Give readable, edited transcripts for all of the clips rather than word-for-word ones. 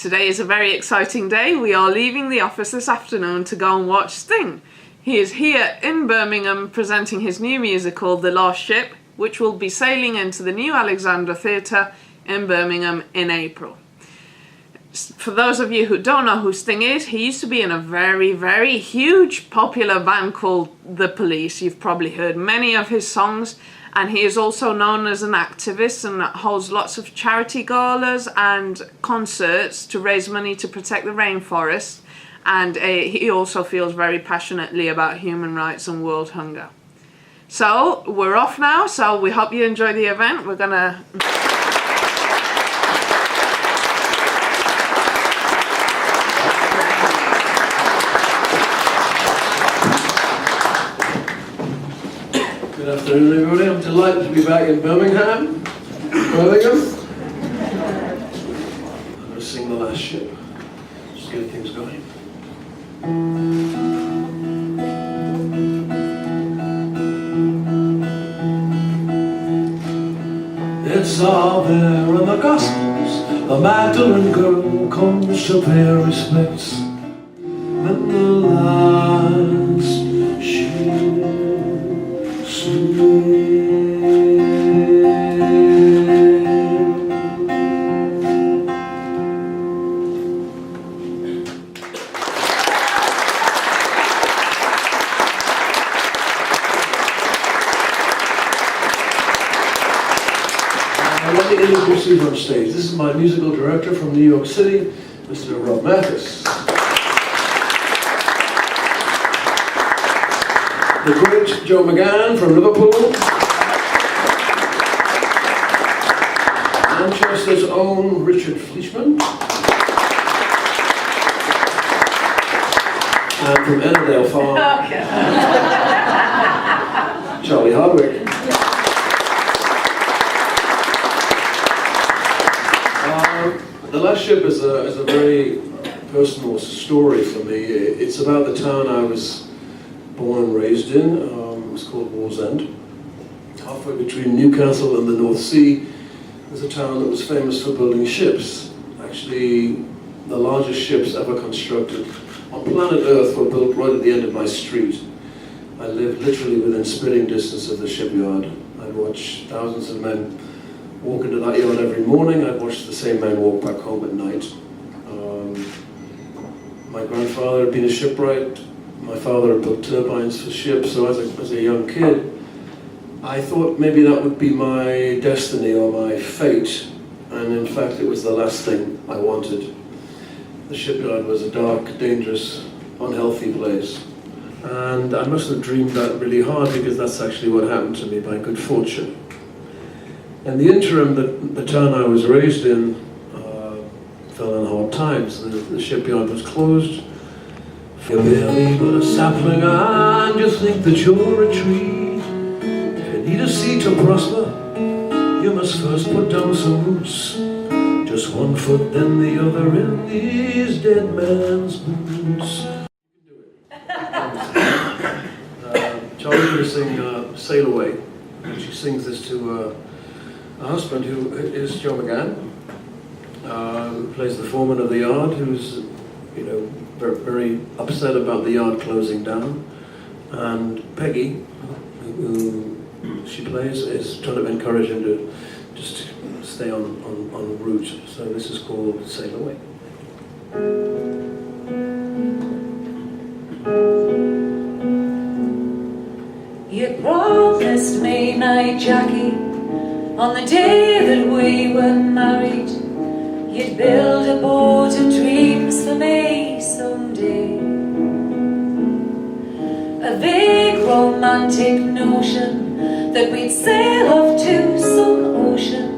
Today is a very exciting day. We are leaving the office this afternoon to go and watch Sting. He is here in Birmingham presenting his new musical, The Last Ship, which will be sailing into the New Alexandra Theatre in Birmingham in April. For those of you who don't know who Sting is, he used to be in a very, very huge popular band called The Police. You've probably heard many of his songs, and he is also known as an activist and holds lots of charity galas and concerts to raise money to protect the rainforest. And he also feels very passionately about human rights and world hunger. So we're off now, so we hope you enjoy the event. We're gonna... Good afternoon, everybody. I'm delighted to be back in Birmingham. I'm going to sing The Last Ship. Just get things going. It's all there in the Gospels. The Magdalene girl comes to pay her respects. And the last I'd like to introduce you on stage. This is my musical director from New York City, Mr. Rob Mathis. The great Joe McGann from Liverpool. Manchester's own Richard Fleischman. And from Ennerdale Farm, Charlie Hardwick. The Last Ship is a very personal story for me. It's about the town I was born and raised in. It was called Wallsend. Halfway between Newcastle and the North Sea, there's a town that was famous for building ships. Actually, the largest ships ever constructed on planet Earth were built right at the end of my street. I lived literally within spitting distance of the shipyard. I'd watch thousands of men walk into that yard every morning. I'd watch the same men walk back home at night. My grandfather had been a shipwright. My father had built turbines for ships, so as a young kid, I thought maybe that would be my destiny or my fate, and in fact it was the last thing I wanted. The shipyard was a dark, dangerous, unhealthy place, and I must have dreamed that really hard because that's actually what happened to me by good fortune. In the interim, the town I was raised in fell in hard times. The shipyard was closed. You're barely but a sapling and you think that you're a tree. If you need a seed to prosper, you must first put down some roots. Just one foot then the other in these dead man's boots. Charlie's going to sing Sail Away. And she sings this to her husband, who is Joe McGann, who plays the foreman of the yard, who's, you know, very, very upset about the yard closing down, and Peggy, who she plays, is trying to encourage him to just stay on route. So this is called Sail Away. You promised me, my Jackie, on the day that we were married, you'd build a boat of dreams for me someday. A vague romantic notion that we'd sail off to some ocean.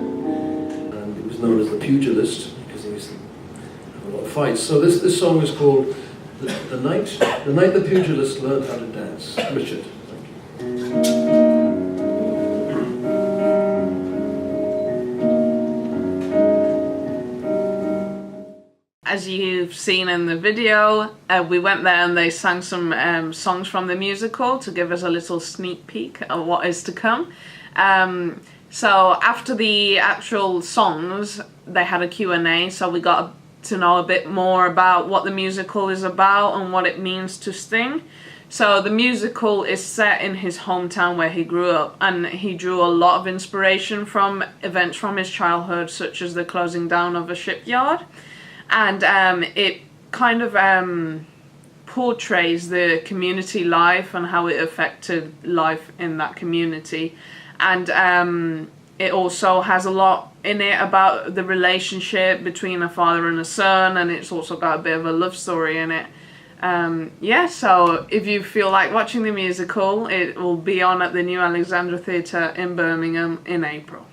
And he was known as the pugilist because he used to have a lot of fights. So this song is called the night the pugilist learned how to dance. Richard. As you've seen in the video, we went there and they sang some songs from the musical to give us a little sneak peek of what is to come. So after the actual songs, they had a Q&A, so we got to know a bit more about what the musical is about and what it means to Sting. So the musical is set in his hometown where he grew up, and he drew a lot of inspiration from events from his childhood, such as the closing down of a shipyard. And it kind of portrays the community life and how it affected life in that community. And it also has a lot in it about the relationship between a father and a son, and it's also got a bit of a love story in it. Yeah, so if you feel like watching the musical, it will be on at the New Alexandra Theatre in Birmingham in April.